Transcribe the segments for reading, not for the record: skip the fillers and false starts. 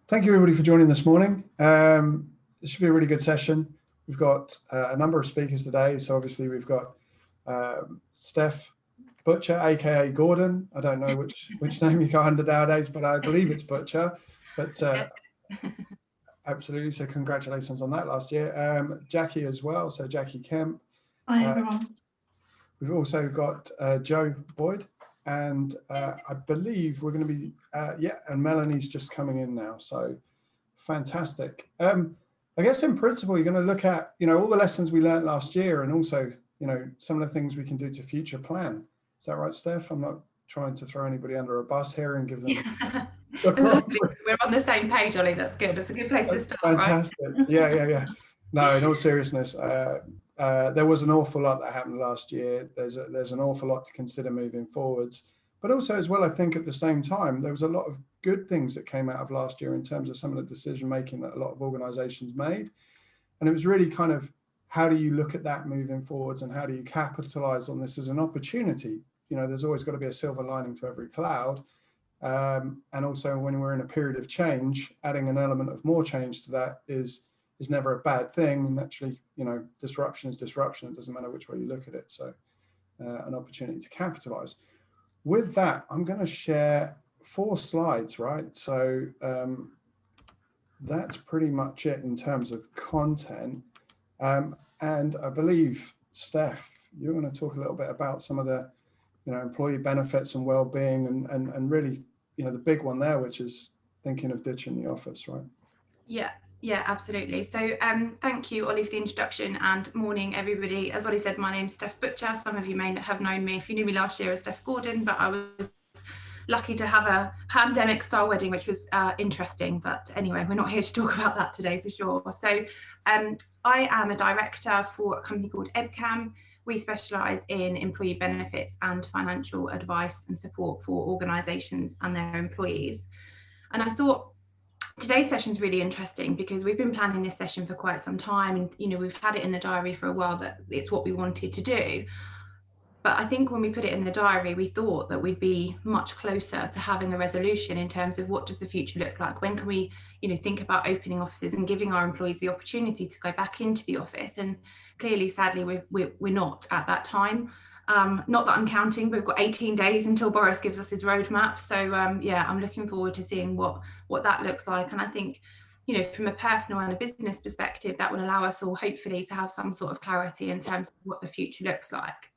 Thank you everybody for joining this morning. This should be a really good session. We've got a number of speakers today. So obviously we've got Steph Butcher, aka Gordon. I don't know which name you go under nowadays, but I believe it's Butcher. But absolutely, so congratulations on that last year. Jackie as well, so Jackie Kemp. Hi everyone. We've also got Joe Boyd, and I believe we're going to be, and Melanie's just coming in now, so fantastic. I guess in principle, you're going to look at, all the lessons we learned last year, and also, some of the things we can do to future plan. Is that right, Steph? I'm not trying to throw anybody under a bus here and give them... We're on the same page, Ollie. That's good. That's a good place to start. Fantastic. Right? Yeah. No, in all seriousness, there was an awful lot that happened last year. There's an awful lot to consider moving forwards. But also as well, I think at the same time, there was a lot of good things that came out of last year in terms of some of the decision making that a lot of organizations made. And it was really kind of, how do you look at that moving forwards, and how do you capitalize on this as an opportunity? There's always got to be a silver lining to every cloud. And also when we're in a period of change, adding an element of more change to that is never a bad thing. And actually, disruption is disruption. It doesn't matter which way you look at it. So an opportunity to capitalize. With that, I'm going to share 4 slides, right? So that's pretty much it in terms of content. And I believe, Steph, you're going to talk a little bit about some of the employee benefits and well-being, and really, the big one there, which is thinking of ditching the office, right? Yeah, absolutely. So thank you, Ollie, for the introduction, and morning, everybody. As Ollie said, my name's Steph Butcher. Some of you may have known me if you knew me last year as Steph Gordon, but I was lucky to have a pandemic style wedding, which was interesting. But anyway, we're not here to talk about that today for sure. So I am a director for a company called EdCam. We specialise in employee benefits and financial advice and support for organisations and their employees. And I thought today's session is really interesting because we've been planning this session for quite some time, and we've had it in the diary for a while that it's what we wanted to do. But I think when we put it in the diary, we thought that we'd be much closer to having a resolution in terms of what does the future look like? When can we, think about opening offices and giving our employees the opportunity to go back into the office? And clearly, sadly, we're not at that time. Not that I'm counting, but we've got 18 days until Boris gives us his roadmap. So I'm looking forward to seeing what that looks like. And I think, from a personal and a business perspective, that will allow us all hopefully to have some sort of clarity in terms of what the future looks like.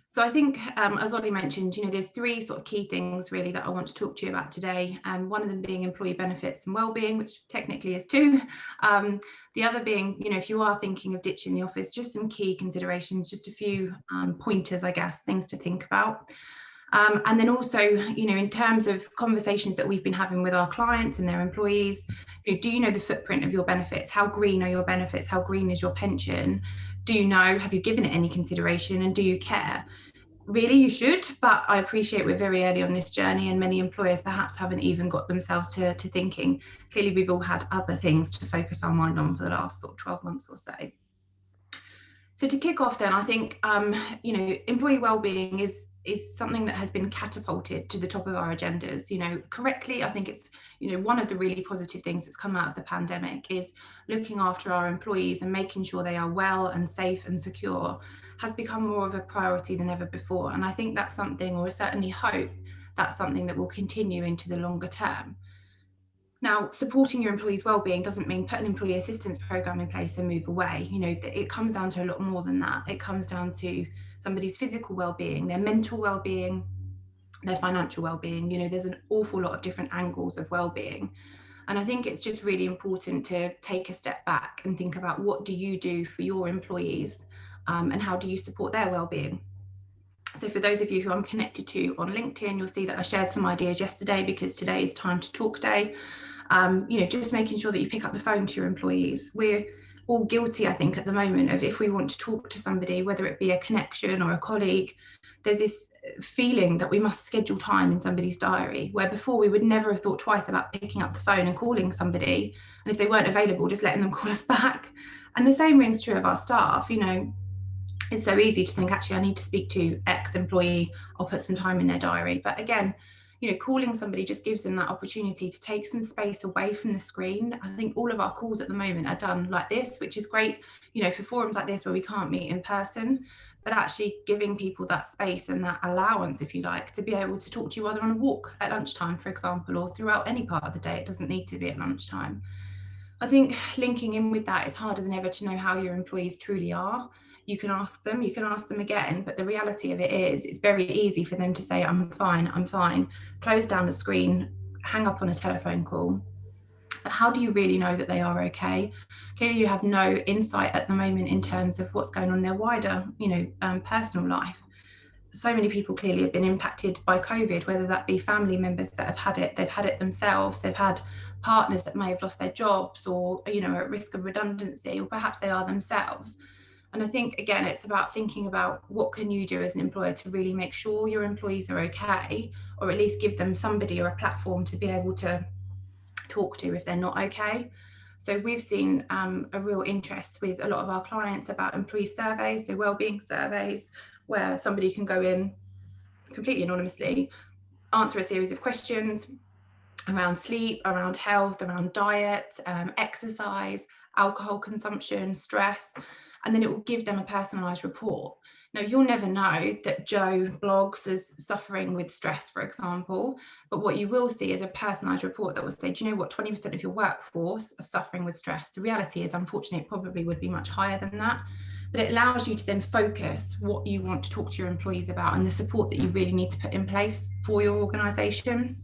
So I think, as Ollie mentioned, there's 3 sort of key things really that I want to talk to you about today. And one of them being employee benefits and wellbeing, which technically is 2. The other being, if you are thinking of ditching the office, just some key considerations, just a few pointers, I guess, things to think about. And then also, in terms of conversations that we've been having with our clients and their employees, do you know the footprint of your benefits? How green are your benefits? How green is your pension? Do you know, have you given it any consideration, and do you care? Really, you should, but I appreciate we're very early on this journey, and many employers perhaps haven't even got themselves to thinking. Clearly, we've all had other things to focus our mind on for the last sort of 12 months or so. So to kick off then, I think, employee wellbeing is something that has been catapulted to the top of our agendas, correctly. I think it's, one of the really positive things that's come out of the pandemic is looking after our employees and making sure they are well and safe and secure has become more of a priority than ever before. And I think that's something, or I certainly hope that's something that will continue into the longer term. Now, supporting your employees' wellbeing doesn't mean put an employee assistance program in place and move away. It comes down to a lot more than that. It comes down to somebody's physical well-being, their mental well-being, their financial well-being. There's an awful lot of different angles of well-being. And I think it's just really important to take a step back and think about what do you do for your employees, and how do you support their well-being? So for those of you who I'm connected to on LinkedIn, you'll see that I shared some ideas yesterday because today is Time to Talk Day. Just making sure that you pick up the phone to your employees. We're all guilty, I think, at the moment of, if we want to talk to somebody, whether it be a connection or a colleague, there's this feeling that we must schedule time in somebody's diary, where before we would never have thought twice about picking up the phone and calling somebody. And if they weren't available, just letting them call us back. And the same rings true of our staff. It's so easy to think, actually, I need to speak to X employee, I'll put some time in their diary. But again, calling somebody just gives them that opportunity to take some space away from the screen. I think all of our calls at the moment are done like this, which is great, for forums like this where we can't meet in person, but actually giving people that space and that allowance, if you like, to be able to talk to you either on a walk at lunchtime, for example, or throughout any part of the day. It doesn't need to be at lunchtime. I think linking in with that, it's harder than ever to know how your employees truly are. You can ask them again, but the reality of it is it's very easy for them to say, I'm fine, close down the screen, hang up on a telephone call. But how do you really know that they are okay? Clearly you have no insight at the moment in terms of what's going on in their wider, personal life. So many people clearly have been impacted by COVID, whether that be family members that have had it, they've had it themselves, they've had partners that may have lost their jobs or, at risk of redundancy, or perhaps they are themselves. And I think, again, it's about thinking about what can you do as an employer to really make sure your employees are okay, or at least give them somebody or a platform to be able to talk to if they're not okay. So we've seen a real interest with a lot of our clients about employee surveys, so wellbeing surveys, where somebody can go in completely anonymously, answer a series of questions around sleep, around health, around diet, exercise, alcohol consumption, stress, and then it will give them a personalised report. Now, you'll never know that Joe blogs as suffering with stress, for example, but what you will see is a personalised report that will say, do you know what, 20% of your workforce are suffering with stress. The reality is, unfortunately, it probably would be much higher than that, but it allows you to then focus what you want to talk to your employees about and the support that you really need to put in place for your organisation.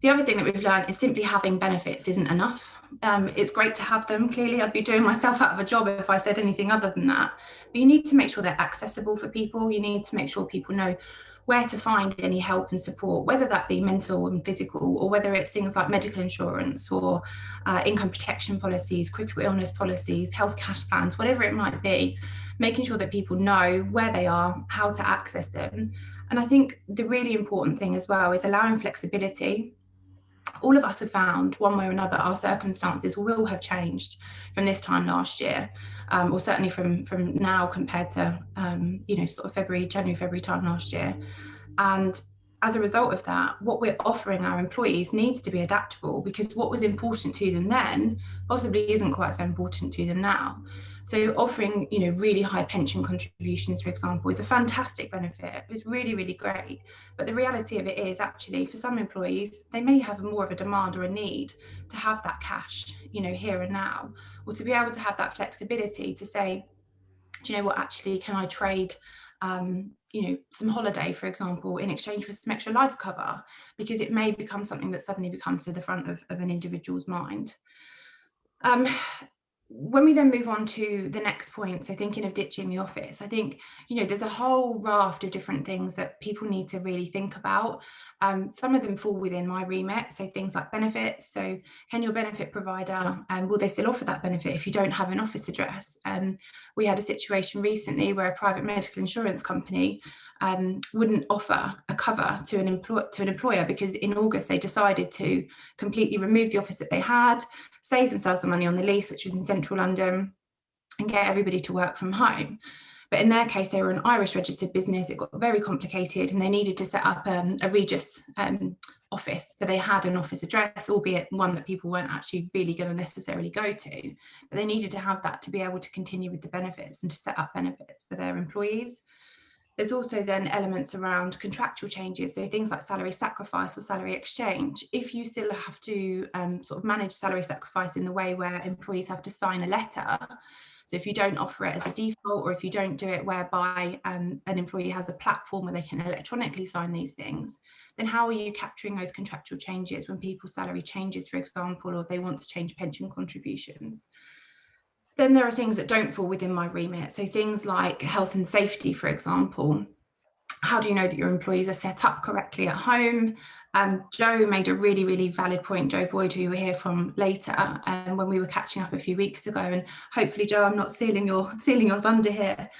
The other thing that we've learned is simply having benefits isn't enough. It's great to have them. Clearly, I'd be doing myself out of a job if I said anything other than that. But you need to make sure they're accessible for people. You need to make sure people know where to find any help and support, whether that be mental and physical, or whether it's things like medical insurance or income protection policies, critical illness policies, health cash plans, whatever it might be, making sure that people know where they are, how to access them. And I think the really important thing as well is allowing flexibility. All of us have found one way or another our circumstances will have changed from this time last year, or certainly from now compared to sort of January, February time last year. And as a result of that, what we're offering our employees needs to be adaptable, because what was important to them then possibly isn't quite so important to them now. So offering, really high pension contributions, for example, is a fantastic benefit. It's really, really great. But the reality of it is, actually, for some employees, they may have more of a demand or a need to have that cash, here and now, or to be able to have that flexibility to say, do you know what, actually, can I trade some holiday, for example, in exchange for some extra life cover, because it may become something that suddenly becomes to the front of an individual's mind. When we then move on to the next point, so thinking of ditching the office, I think, there's a whole raft of different things that people need to really think about. Some of them fall within my remit, so things like benefits. So can your benefit provider, will they still offer that benefit if you don't have an office address? We had a situation recently where a private medical insurance company wouldn't offer a cover to an employer because in August they decided to completely remove the office that they had, save themselves the money on the lease, which was in central London, and get everybody to work from home. But in their case, they were an Irish registered business. It got very complicated and they needed to set up a Regis office. So they had an office address, albeit one that people weren't actually really going to necessarily go to. But they needed to have that to be able to continue with the benefits and to set up benefits for their employees. There's also then elements around contractual changes, so things like salary sacrifice or salary exchange. If you still have to sort of manage salary sacrifice in the way where employees have to sign a letter, so if you don't offer it as a default, or if you don't do it whereby an employee has a platform where they can electronically sign these things, then how are you capturing those contractual changes when people's salary changes, for example, or if they want to change pension contributions? Then there are things that don't fall within my remit. So things like health and safety, for example. How do you know that your employees are set up correctly at home? Joe made a really, really valid point, Joe Boyd, who you will hear from later, when we were catching up a few weeks ago. And hopefully, Joe, I'm not stealing your thunder here.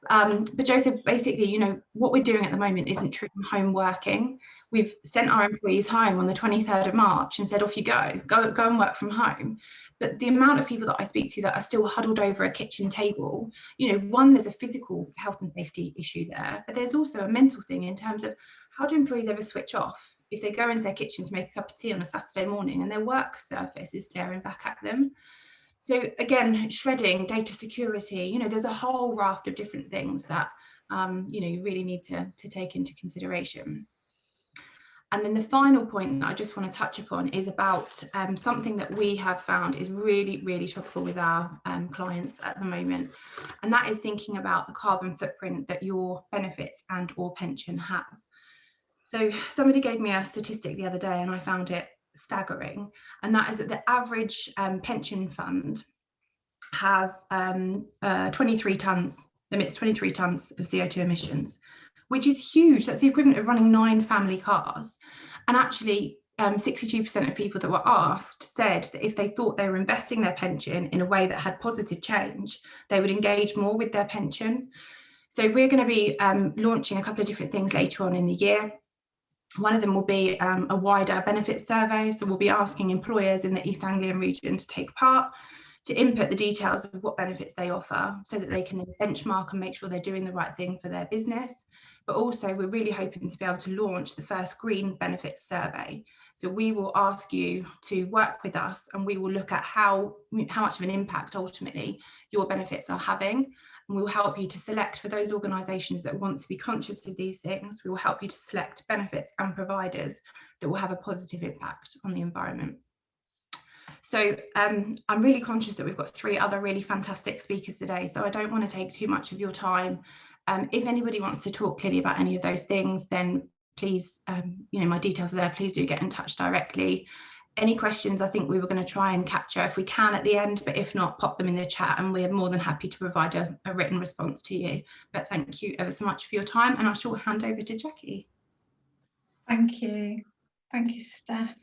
But Joe said, basically, what we're doing at the moment isn't true home working. We've sent our employees home on the 23rd of March and said, off you go and work from home. But the amount of people that I speak to that are still huddled over a kitchen table, one, there's a physical health and safety issue there, but there's also a mental thing in terms of how do employees ever switch off if they go into their kitchen to make a cup of tea on a Saturday morning and their work surface is staring back at them? So again, shredding, data security, you know, there's a whole raft of different things that, you know, you really need to take into consideration. And then the final point that I just want to touch upon is about something that we have found is really, really topical with our clients at the moment. And that is thinking about the carbon footprint that your benefits and or pension have. So somebody gave me a statistic the other day and I found it staggering. And that is that the average pension fund has 23 tonnes, emits 23 tonnes of CO2 emissions, which is huge. That's the equivalent of running 9 family cars. And actually 62% of people that were asked said that if they thought they were investing their pension in a way that had positive change, they would engage more with their pension. So we're going to be launching a couple of different things later on in the year. One of them will be a wider benefits survey. So we'll be asking employers in the East Anglian region to take part, to input the details of what benefits they offer so that they can benchmark and make sure they're doing the right thing for their business. But also we're really hoping to be able to launch the first green benefits survey. So we will ask you to work with us and we will look at how much of an impact ultimately your benefits are having. And we'll help you to select for those organisations that want to be conscious of these things. We will help you to select benefits and providers that will have a positive impact on the environment. So I'm really conscious that we've got 3 other really fantastic speakers today, so I don't want to take too much of your time. If anybody wants to talk clearly about any of those things, then please, you know, my details are there, please do get in touch directly. Any questions I think we were going to try and capture if we can at the end, but if not, pop them in the chat and we're more than happy to provide a written response to you. But thank you ever so much for your time and I shall hand over to Jackie. Thank you, Steph.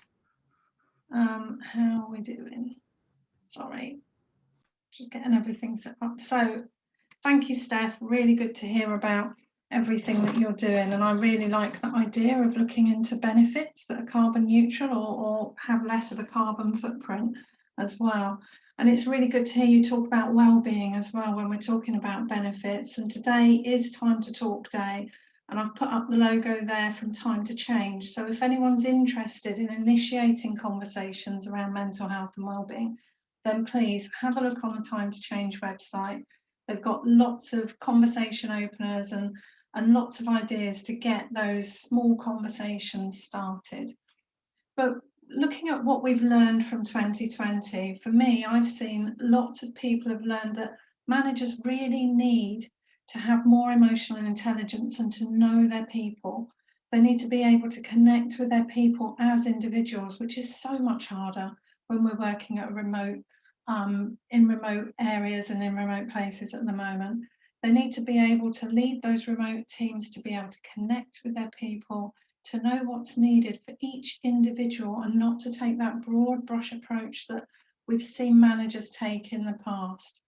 How are we doing? Sorry, just getting everything set up. So thank you, Steph. Really good to hear about everything that you're doing. And I really like the idea of looking into benefits that are carbon neutral or have less of a carbon footprint as well. And it's really good to hear you talk about well-being as well when we're talking about benefits. And today is Time to Talk Day. And I've put up the logo there from Time to Change. So if anyone's interested in initiating conversations around mental health and wellbeing, then please have a look on the Time to Change website. They've got lots of conversation openers and lots of ideas to get those small conversations started. But looking at what we've learned from 2020, for me, I've seen lots of people have learned that managers really need to have more emotional intelligence and to know their people. They need to be able to connect with their people as individuals, which is so much harder when we're working at in remote areas and in remote places at the moment. They need to be able to lead those remote teams, to be able to connect with their people, to know what's needed for each individual and not to take that broad brush approach that we've seen managers take in the past.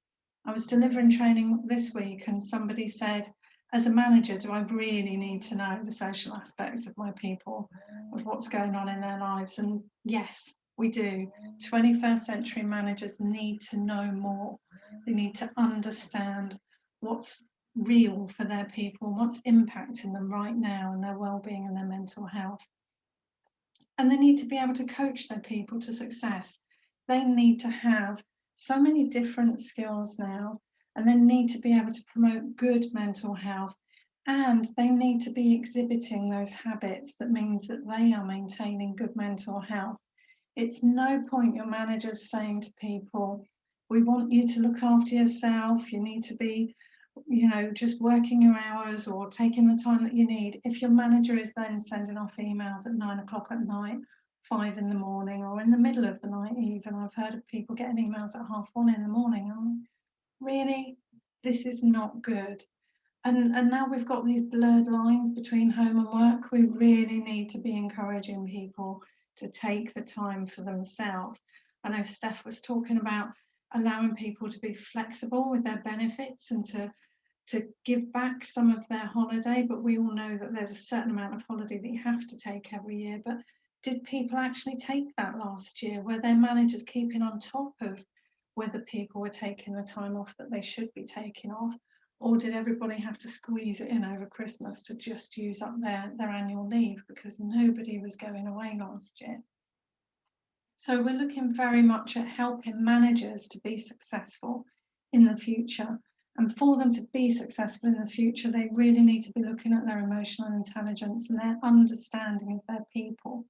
I was delivering training this week and somebody said, as a manager, do I really need to know the social aspects of my people, of what's going on in their lives? And yes, we do. 21st century managers need to know more. They need to understand what's real for their people, what's impacting them right now and their well-being and their mental health. And they need to be able to coach their people to success. They need to have so many different skills now, and they need to be able to promote good mental health, and they need to be exhibiting those habits that means that they are maintaining good mental health. It's no point your managers saying to people, we want you to look after yourself, you need to be, you know, just working your hours or taking the time that you need. If your manager is then sending off emails at 9 o'clock at night, 5 in the morning, or in the middle of the night even. I've heard of people getting emails at 1:30 in the morning. Really, this is not good. And now we've got these blurred lines between home and work. We really need to be encouraging people to take the time for themselves. I know Steph was talking about allowing people to be flexible with their benefits and to give back some of their holiday, but we all know that there's a certain amount of holiday that you have to take every year. But did people actually take that last year? Were their managers keeping on top of whether people were taking the time off that they should be taking off? Or did everybody have to squeeze it in over Christmas to just use up their annual leave because nobody was going away last year? So we're looking very much at helping managers to be successful in the future. And for them to be successful in the future, they really need to be looking at their emotional intelligence and their understanding of their people.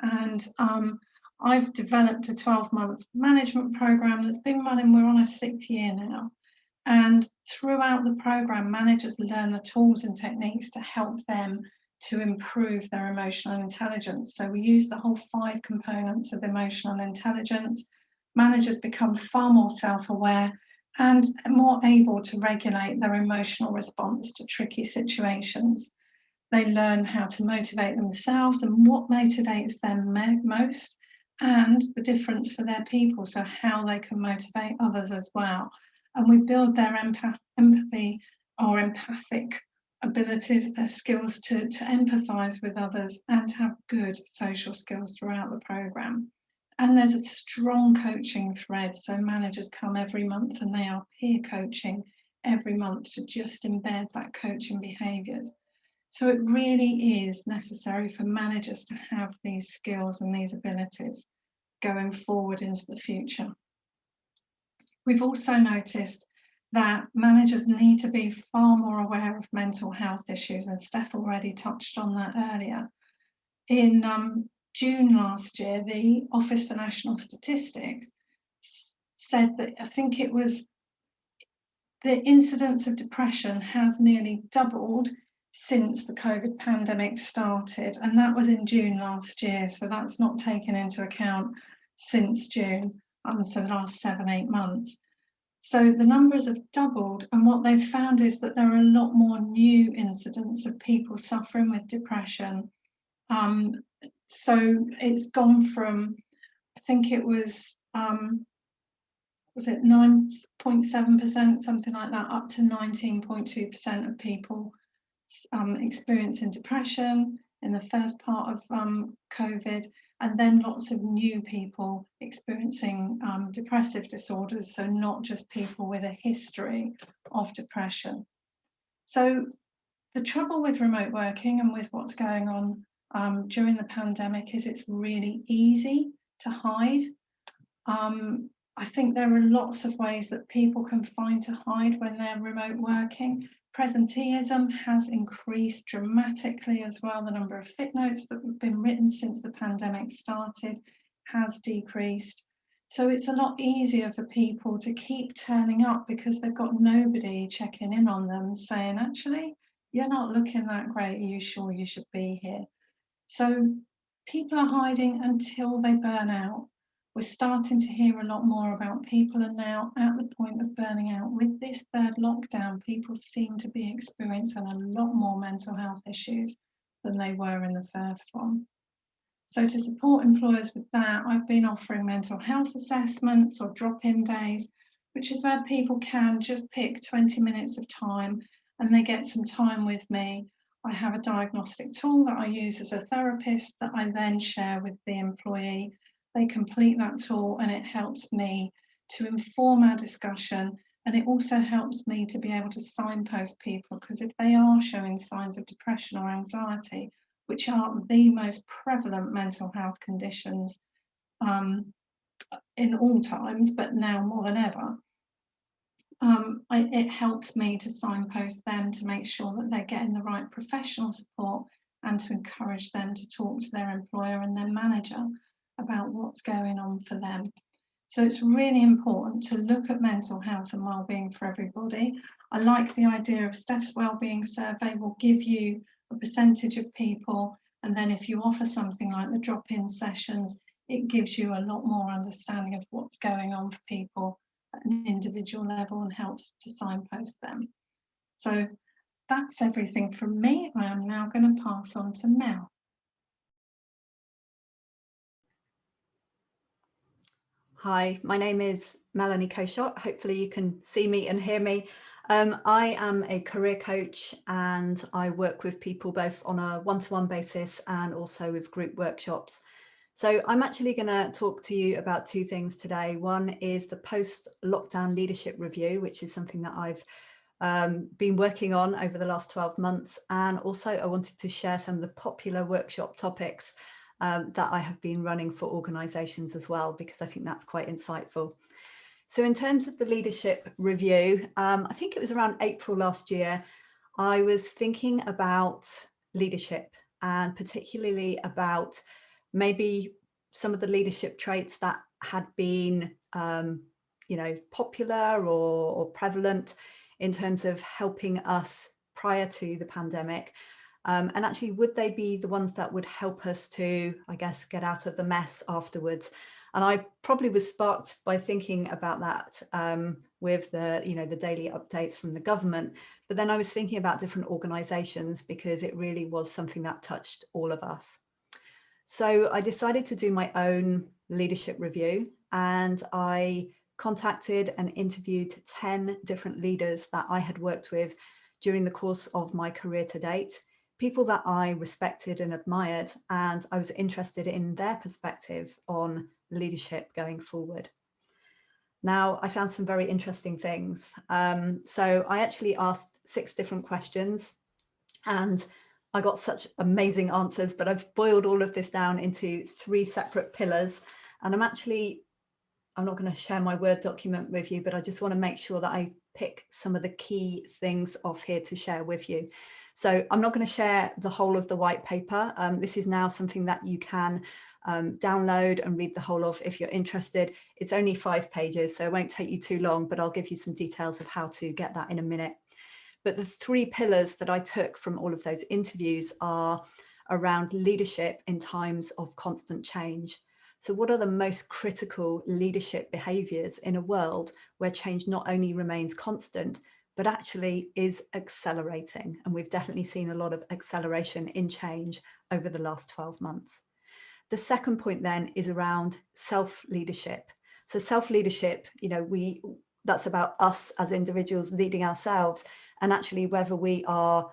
And I've developed a 12-month management program that's been running, we're on our 6th year now. And throughout the program, managers learn the tools and techniques to help them to improve their emotional intelligence. So we use the whole 5 components of emotional intelligence. Managers become far more self-aware and more able to regulate their emotional response to tricky situations. They learn how to motivate themselves and what motivates them most, and the difference for their people, so how they can motivate others as well. And we build their empathy or empathic abilities, their skills to empathise with others and to have good social skills throughout the programme. And there's a strong coaching thread, so managers come every month and they are peer coaching every month to just embed that coaching behaviours. So it really is necessary for managers to have these skills and these abilities going forward into the future. We've also noticed that managers need to be far more aware of mental health issues, and Steph already touched on that earlier. In June last year, the Office for National Statistics said that, I think it was, the incidence of depression has nearly doubled since the COVID pandemic started, and that was in June last year, so that's not taken into account since June, so the last 7-8 months. So the numbers have doubled, and what they've found is that there are a lot more new incidents of people suffering with depression. So it's gone from, I think it was it 9.7%, something like that, up to 19.2% of people experiencing depression in the first part of COVID, and then lots of new people experiencing depressive disorders, so not just people with a history of depression. So the trouble with remote working and with what's going on during the pandemic is it's really easy to hide. I think there are lots of ways that people can find to hide when they're remote working. Presenteeism has increased dramatically as well. The number of fit notes that have been written since the pandemic started has decreased. So it's a lot easier for people to keep turning up because they've got nobody checking in on them saying, actually, you're not looking that great. Are you sure you should be here? So people are hiding until they burn out. We're starting to hear a lot more about people are now at the point of burning out. With this 3rd lockdown, people seem to be experiencing a lot more mental health issues than they were in the first one. So to support employers with that, I've been offering mental health assessments or drop-in days, which is where people can just pick 20 minutes of time and they get some time with me. I have a diagnostic tool that I use as a therapist that I then share with the employee. They complete that tool and it helps me to inform our discussion, and it also helps me to be able to signpost people, because if they are showing signs of depression or anxiety, which are the most prevalent mental health conditions in all times, but now more than ever, it helps me to signpost them to make sure that they're getting the right professional support and to encourage them to talk to their employer and their manager about what's going on for them. So it's really important to look at mental health and wellbeing for everybody. I like the idea of Steph's wellbeing survey will give you a percentage of people, and then if you offer something like the drop-in sessions, it gives you a lot more understanding of what's going on for people at an individual level and helps to signpost them. So that's everything from me. I am now going to pass on to Mel. Hi, my name is Melanie Coshot. Hopefully you can see me and hear me. I am a career coach and I work with people both on a one-to-one basis and also with group workshops. So I'm actually going to talk to you about 2 things today. One is the post-lockdown leadership review, which is something that I've been working on over the last 12 months. And also I wanted to share some of the popular workshop topics that I have been running for organisations as well, because I think that's quite insightful. So in terms of the leadership review, I think it was around April last year, I was thinking about leadership, and particularly about maybe some of the leadership traits that had been popular or prevalent in terms of helping us prior to the pandemic. And actually, would they be the ones that would help us to, I guess, get out of the mess afterwards? And I probably was sparked by thinking about that with the daily updates from the government. But then I was thinking about different organisations, because it really was something that touched all of us. So I decided to do my own leadership review, and I contacted and interviewed 10 different leaders that I had worked with during the course of my career to date, people that I respected and admired, and I was interested in their perspective on leadership going forward. Now, I found some very interesting things. So I actually asked 6 different questions, and I got such amazing answers, but I've boiled all of this down into 3 separate pillars. And I'm not going to share my Word document with you, but I just want to make sure that I pick some of the key things off here to share with you. So I'm not going to share the whole of the white paper. This is now something that you can download and read the whole of if you're interested. It's only 5 pages, so it won't take you too long, but I'll give you some details of how to get that in a minute. But the 3 pillars that I took from all of those interviews are around leadership in times of constant change. So what are the most critical leadership behaviours in a world where change not only remains constant, but actually is accelerating? And we've definitely seen a lot of acceleration in change over the last 12 months. The second point then is around self-leadership. So self-leadership, that's about us as individuals leading ourselves, and actually whether we are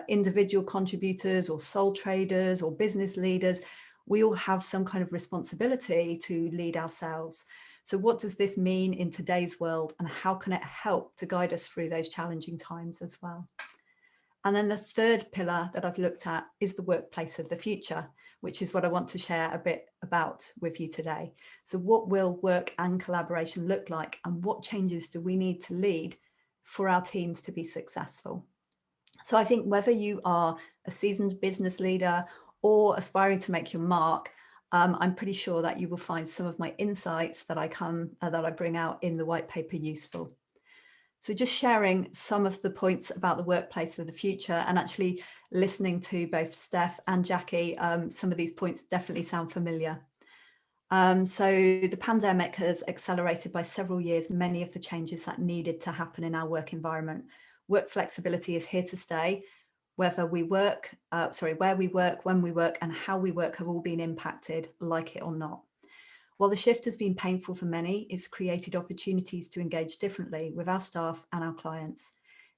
individual contributors or sole traders or business leaders, we all have some kind of responsibility to lead ourselves. So what does this mean in today's world, and how can it help to guide us through those challenging times as well? And then the third pillar that I've looked at is the workplace of the future, which is what I want to share a bit about with you today. So what will work and collaboration look like, and what changes do we need to lead for our teams to be successful? So I think whether you are a seasoned business leader or aspiring to make your mark, I'm pretty sure that you will find some of my insights that I bring out in the white paper useful. So just sharing some of the points about the workplace of the future, and actually listening to both Steph and Jackie, some of these points definitely sound familiar. So the pandemic has accelerated by several years many of the changes that needed to happen in our work environment. Work flexibility is here to stay. Whether we work, where we work, when we work, and how we work have all been impacted, like it or not. While the shift has been painful for many, it's created opportunities to engage differently with our staff and our clients.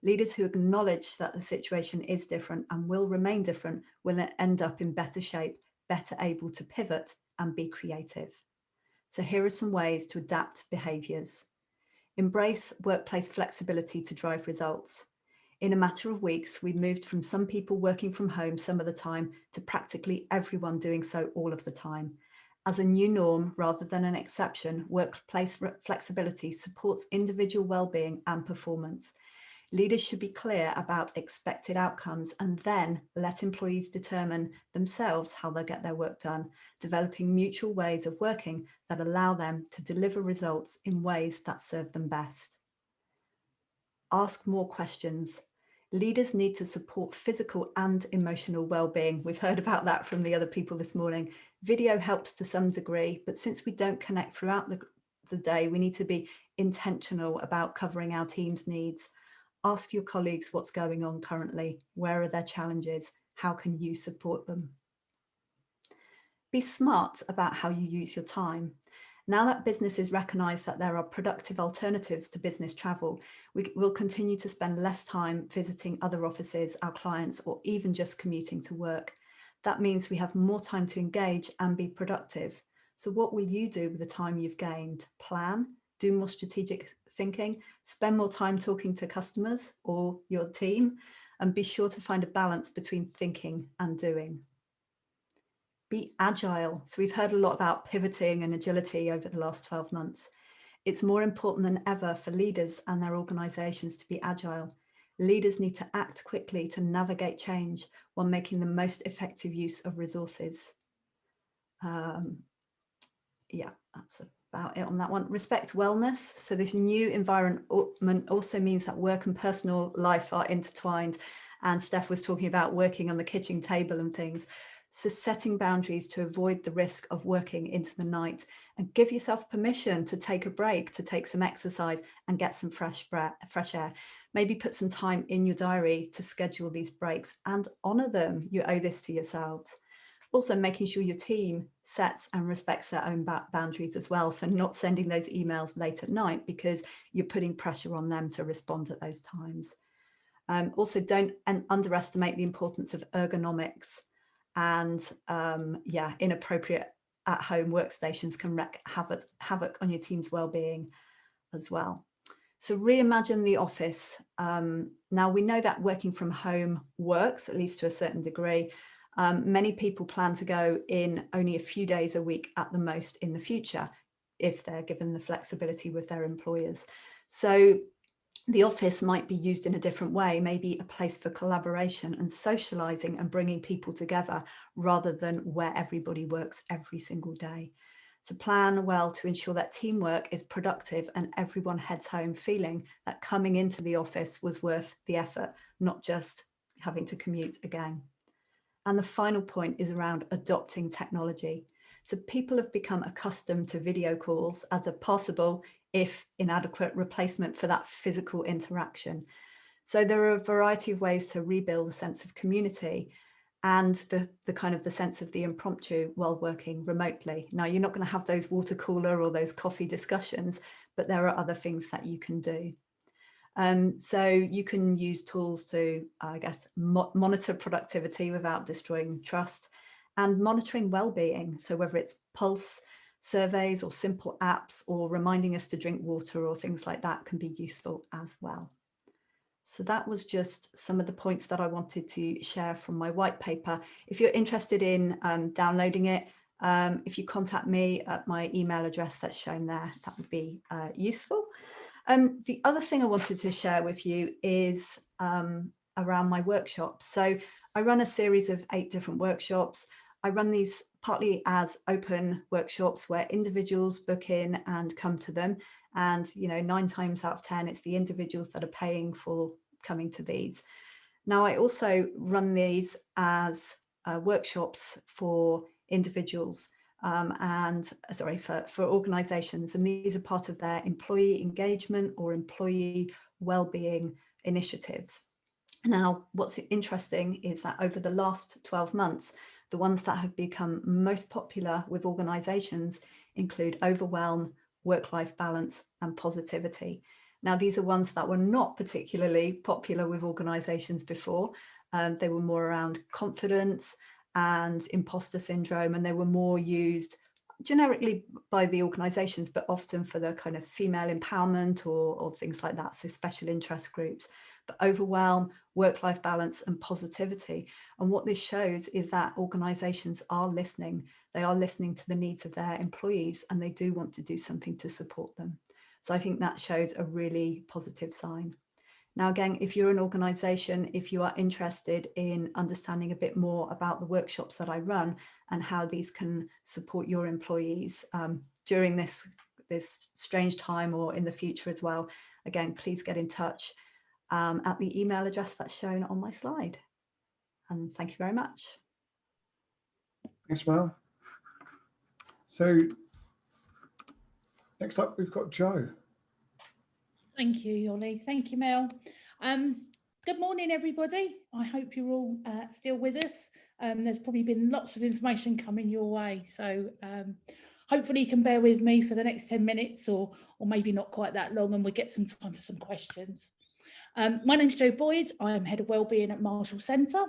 Leaders who acknowledge that the situation is different and will remain different will end up in better shape, better able to pivot and be creative. So here are some ways to adapt behaviours. Embrace workplace flexibility to drive results. In a matter of weeks, we moved from some people working from home some of the time to practically everyone doing so all of the time. As a new norm rather than an exception, workplace flexibility supports individual well-being and performance. Leaders should be clear about expected outcomes and then let employees determine themselves how they'll get their work done, developing mutual ways of working that allow them to deliver results in ways that serve them best. Ask more questions. Leaders need to support physical and emotional well-being. We've heard about that from the other people this morning. Video helps to some degree, but since we don't connect throughout the day, we need to be intentional about covering our team's needs. Ask your colleagues what's going on currently. Where are their challenges? How can you support them? Be smart about how you use your time. Now that businesses recognise that there are productive alternatives to business travel, we will continue to spend less time visiting other offices, our clients, or even just commuting to work. That means we have more time to engage and be productive. So what will you do with the time you've gained? Plan, do more strategic thinking, spend more time talking to customers or your team, and be sure to find a balance between thinking and doing. Be agile. So we've heard a lot about pivoting and agility over the last 12 months. It's more important than ever for leaders and their organizations to be agile. Leaders need to act quickly to navigate change while making the most effective use of resources. Yeah, that's about it on that one. Respect wellness. So this new environment also means that work and personal life are intertwined. And Steph was talking about working on the kitchen table and things. So setting boundaries to avoid the risk of working into the night, and give yourself permission to take a break, to take some exercise and get some fresh air. Maybe put some time in your diary to schedule these breaks and honor them. You owe this to yourselves. Also making sure your team sets and respects their own boundaries as well. So not sending those emails late at night because you're putting pressure on them to respond at those times. Also don't underestimate the importance of ergonomics, and yeah, inappropriate at-home workstations can wreak havoc on your team's well-being as well. So reimagine the office. Now we know that working from home works, at least to a certain degree. Many people plan to go in only a few days a week at the most in the future, if they're given the flexibility with their employers. So the office might be used in a different way, maybe a place for collaboration and socializing and bringing people together rather than where everybody works every single day. So plan well to ensure that teamwork is productive and everyone heads home feeling that coming into the office was worth the effort, not just having to commute again. And the final point is around adopting technology. So people have become accustomed to video calls as a possible, if inadequate, replacement for that physical interaction. So there are a variety of ways to rebuild a sense of community and the kind of the sense of the impromptu while working remotely. Now, you're not going to have those water cooler or those coffee discussions, but there are other things that you can do. So you can use tools to, I guess, monitor productivity without destroying trust, and monitoring well-being. So whether it's pulse surveys or simple apps or reminding us to drink water or things like that can be useful as well. So that was just some of the points that I wanted to share from my white paper. If you're interested in downloading it, if you contact me at my email address that's shown there, that would be useful. The other thing I wanted to share with you is around my workshops. So I run a series of 8 different workshops. I run these partly as open workshops where individuals book in and come to them. And, 9 times out of 10, it's the individuals that are paying for coming to these. Now, I also run these as workshops for individuals for organizations, and these are part of their employee engagement or employee well-being initiatives. Now, what's interesting is that over the last 12 months, the ones that have become most popular with organizations include overwhelm, work-life balance, and positivity. Now, these are ones that were not particularly popular with organizations before. They were more around confidence and imposter syndrome, and they were more used generically by the organizations, but often for the kind of female empowerment or things like that, so special interest groups. But overwhelm, work-life balance, and positivity. And what this shows is that organizations are listening. They are listening to the needs of their employees, and they do want to do something to support them. So I think that shows a really positive sign. Now, again, if you're an organization, if you are interested in understanding a bit more about the workshops that I run and how these can support your employees during this strange time or in the future as well, again, please get in touch at the email address that's shown on my slide. And thank you very much. Thanks, Mel. So next up, we've got Joe. Thank you, Yoli. Thank you, Mel. Good morning, everybody. I hope you're all still with us. There's probably been lots of information coming your way, so hopefully you can bear with me for the next 10 minutes or maybe not quite that long, and we'll get some time for some questions. My name's Jo Boyd. I am Head of Wellbeing at Marshall Centre.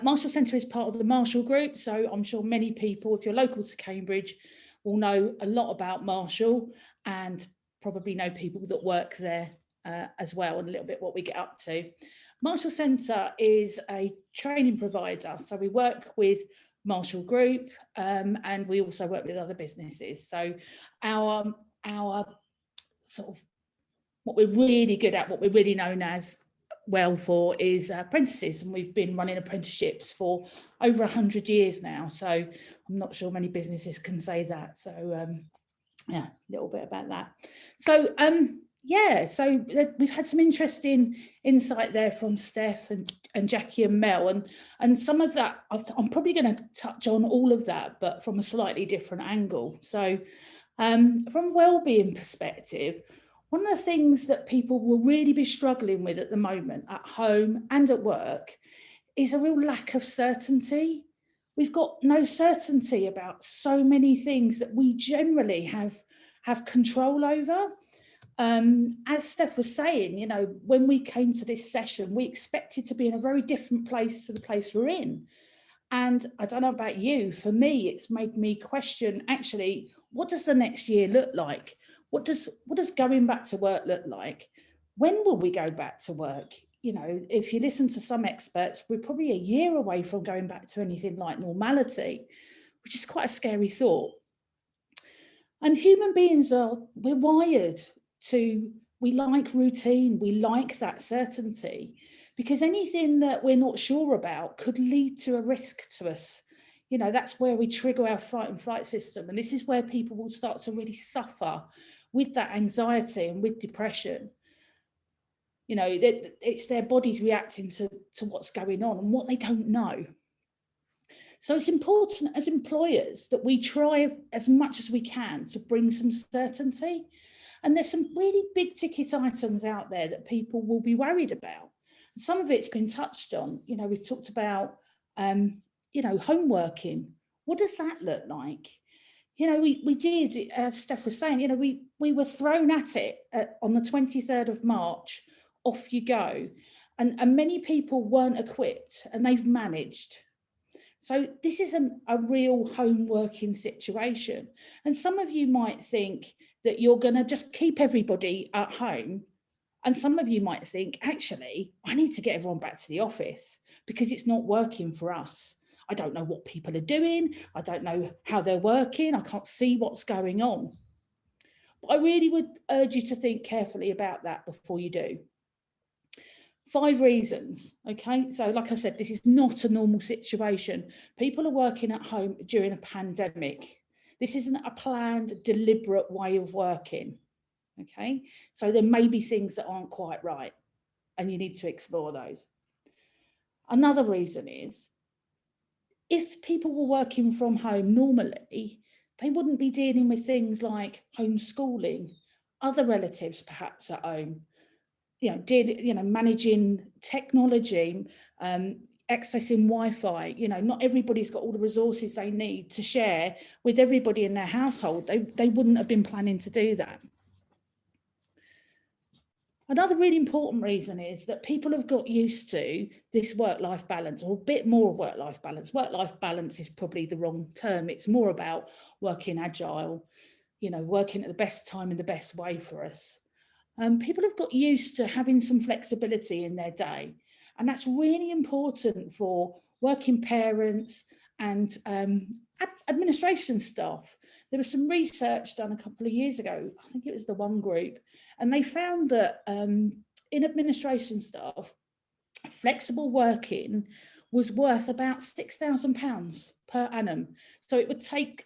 Marshall Centre is part of the Marshall Group, so I'm sure many people, if you're local to Cambridge, will know a lot about Marshall, and probably know people that work there as well, and a little bit what we get up to. Marshall Centre is a training provider, so we work with Marshall Group, and we also work with other businesses. So our sort of what we're really good at, what we're really known as well for, is apprentices, and we've been running apprenticeships for over 100 years now. So I'm not sure many businesses can say that. So yeah, a little bit about that. So yeah, so we've had some interesting insight there from Steph and Jackie and Mel, and some of that I'm probably going to touch on all of that, but from a slightly different angle. So from a wellbeing perspective, one of the things that people will really be struggling with at the moment at home and at work is a real lack of certainty. We've got no certainty about so many things that we generally have control over. As Steph was saying, you know, when we came to this session, we expected to be in a very different place to the place we're in. And I don't know about you, for me, it's made me question, actually, what does the next year look like? What does going back to work look like? When will we go back to work? You know, if you listen to some experts, we're probably a year away from going back to anything like normality, which is quite a scary thought. And human beings we're wired to, we like routine, we like that certainty, because anything that we're not sure about could lead to a risk to us. You know, that's where we trigger our fight and flight system. And this is where people will start to really suffer with that anxiety and with depression. You know, it's their bodies reacting to what's going on and what they don't know. So it's important as employers that we try as much as we can to bring some certainty. And there's some really big ticket items out there that people will be worried about. And some of it's been touched on. You know, we've talked about, you know, home working. What does that look like? You know, we did, as Steph was saying, you know, we were thrown at it on the 23rd of March, off you go. And many people weren't equipped, and they've managed. So this isn't a real home working situation. And some of you might think that you're going to just keep everybody at home. And some of you might think, actually, I need to get everyone back to the office because it's not working for us. I don't know what people are doing. I don't know how they're working. I can't see what's going on. But I really would urge you to think carefully about that before you do. 5 reasons, okay? So like I said, this is not a normal situation. People are working at home during a pandemic. This isn't a planned, deliberate way of working, okay? So there may be things that aren't quite right, and you need to explore those. Another reason is, if people were working from home normally, they wouldn't be dealing with things like homeschooling, other relatives perhaps at home, managing technology, accessing Wi-Fi. You know, not everybody's got all the resources they need to share with everybody in their household. They wouldn't have been planning to do that. Another really important reason is that people have got used to this work-life balance, or a bit more work-life balance. Work-life balance is probably the wrong term. It's more about working agile, you know, working at the best time in the best way for us. People have got used to having some flexibility in their day, and that's really important for working parents and administration staff. There was some research done a couple of years ago, I think it was the One Group, and they found that in administration staff, flexible working was worth about £6,000 per annum. So it would take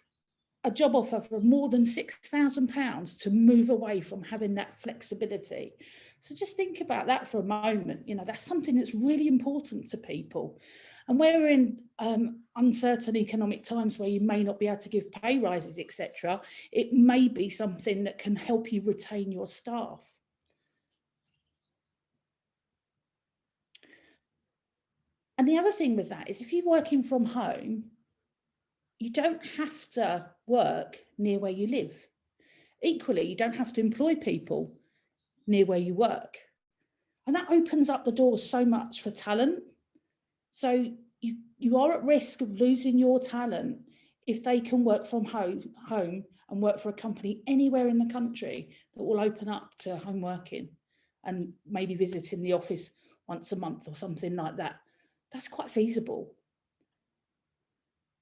a job offer for more than £6,000 to move away from having that flexibility. So just think about that for a moment. You know, that's something that's really important to people. And we're in uncertain economic times where you may not be able to give pay rises, etc. It may be something that can help you retain your staff. And the other thing with that is, if you're working from home, you don't have to work near where you live. Equally, you don't have to employ people near where you work. And that opens up the doors so much for talent. So you are at risk of losing your talent if they can work from home and work for a company anywhere in the country that will open up to home working and maybe visiting the office once a month or something like that, that's quite feasible.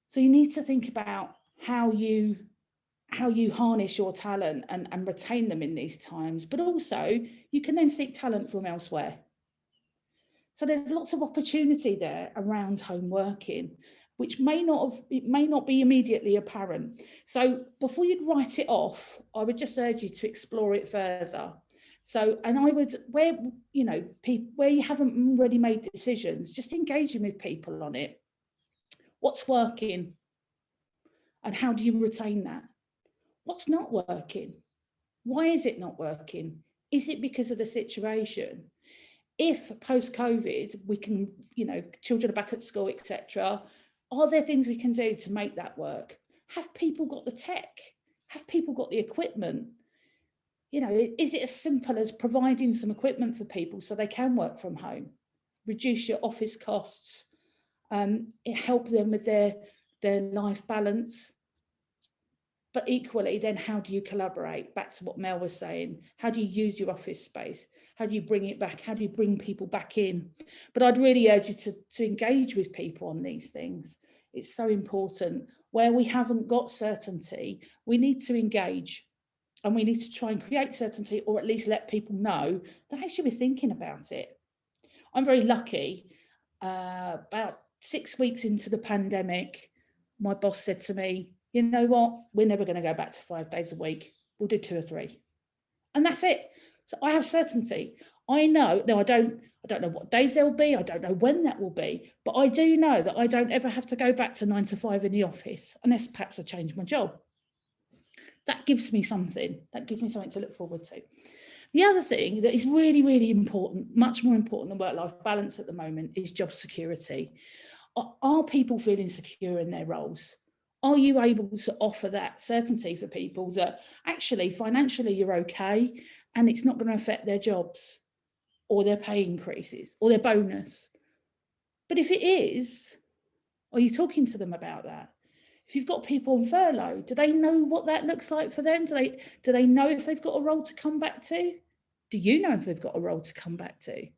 So you need to think about how you harness your talent and retain them in these times, but also you can then seek talent from elsewhere. So there's lots of opportunity there around home working, which may not be immediately apparent. So before you'd write it off, I would just urge you to explore it further. So, and I would, where you haven't already made decisions, just engaging with people on it. What's working? And how do you retain that? What's not working? Why is it not working? Is it because of the situation? If post-COVID we can, children are back at school, etc., are there things we can do to make that work? Have people got the tech? Have people got the equipment? Is it as simple as providing some equipment for people so they can work from home? Reduce your office costs, help them with their life balance. But equally, then how do you collaborate? Back to what Mel was saying. How do you use your office space? How do you bring it back? How do you bring people back in? But I'd really urge you to engage with people on these things. It's so important. Where we haven't got certainty, we need to engage, and we need to try and create certainty, or at least let people know that actually we're thinking about it. I'm very lucky. About 6 weeks into the pandemic, my boss said to me, you know what, we're never going to go back to 5 days a week. We'll do 2 or 3. And that's it. So I have certainty. I know, no, I don't know what days there will be. I don't know when that will be, but I do know that I don't ever have to go back to 9 to 5 in the office, unless perhaps I change my job. That gives me something. That gives me something to look forward to. The other thing that is really, really important, much more important than work-life balance at the moment, is job security. Are people feeling secure in their roles? Are you able to offer that certainty for people that actually financially you're okay and it's not going to affect their jobs or their pay increases or their bonus? But if it is, are you talking to them about that? If you've got people on furlough, do they know what that looks like for them? Do they know if they've got a role to come back to? Do you know if they've got a role to come back to?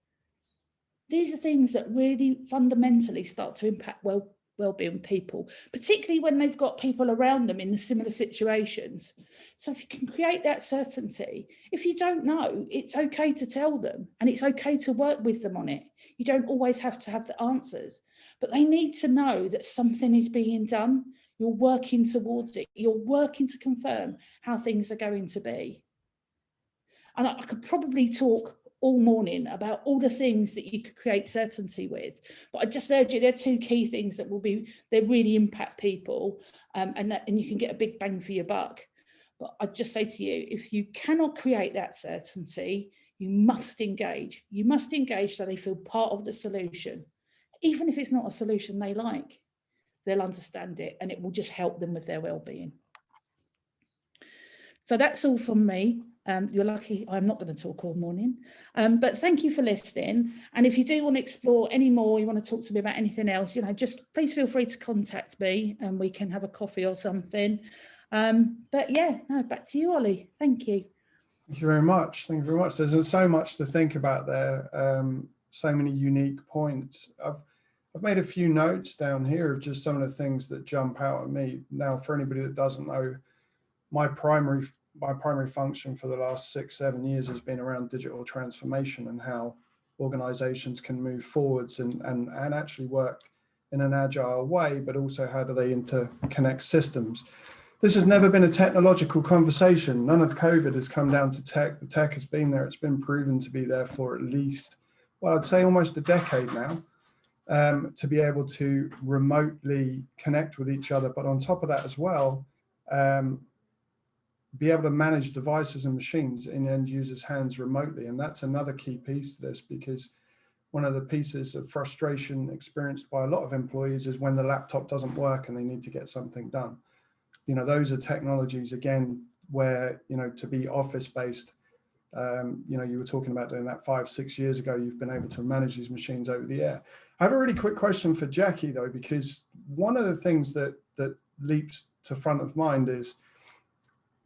These are things that really fundamentally start to impact well-being people, particularly when they've got people around them in the similar situations. So if you can create that certainty, if you don't know, it's okay to tell them, and it's okay to work with them on it. You don't always have to have the answers, but they need to know that something is being done. You're working towards it. You're working to confirm how things are going to be. And I could probably talk all morning about all the things that you could create certainty with, but I just urge you, there are 2 key things that they really impact people, and you can get a big bang for your buck. But I'd just say to you, if you cannot create that certainty, you must engage. You must engage so they feel part of the solution. Even if it's not a solution they like, they'll understand it, and it will just help them with their well-being. So that's all from me. You're lucky I'm not going to talk all morning, but thank you for listening. And if you do want to explore any more, you want to talk to me about anything else, just please feel free to contact me and we can have a coffee or something. But yeah, no, back to you, Ollie. Thank you. Thank you very much. Thank you very much. There's so much to think about there. So many unique points. I've made a few notes down here of just some of the things that jump out at me. Now, for anybody that doesn't know, my primary function for the last 6-7 years has been around digital transformation and how organizations can move forwards and actually work in an agile way, but also how do they interconnect systems. This has never been a technological conversation. None of COVID has come down to tech. The tech has been there. It's been proven to be there for at least, well, I'd say almost a decade now, to be able to remotely connect with each other. But on top of that as well, be able to manage devices and machines in end users' hands remotely. And that's another key piece to this, because one of the pieces of frustration experienced by a lot of employees is when the laptop doesn't work and they need to get something done. Those are technologies, again, where, to be office-based, you were talking about doing that 5-6 years ago, you've been able to manage these machines over the air. I have a really quick question for Jackie, though, because one of the things that leaps to front of mind is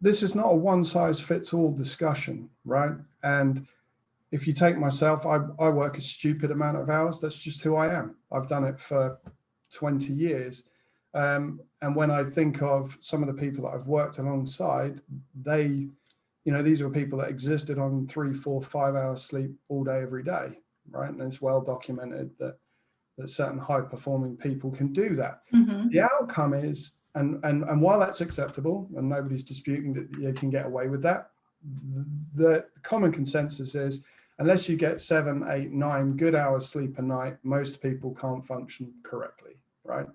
this is not a one size fits all discussion, right? And if you take myself, I work a stupid amount of hours. That's just who I am. I've done it for 20 years. And when I think of some of the people that I've worked alongside, they, these were people that existed on 3, 4, 5 hours sleep all day, every day, right? And it's well documented that certain high performing people can do that. Mm-hmm. The outcome is, and while that's acceptable and nobody's disputing that you can get away with that, the common consensus is unless you get 7, 8, 9 good hours sleep a night, most people can't function correctly, right?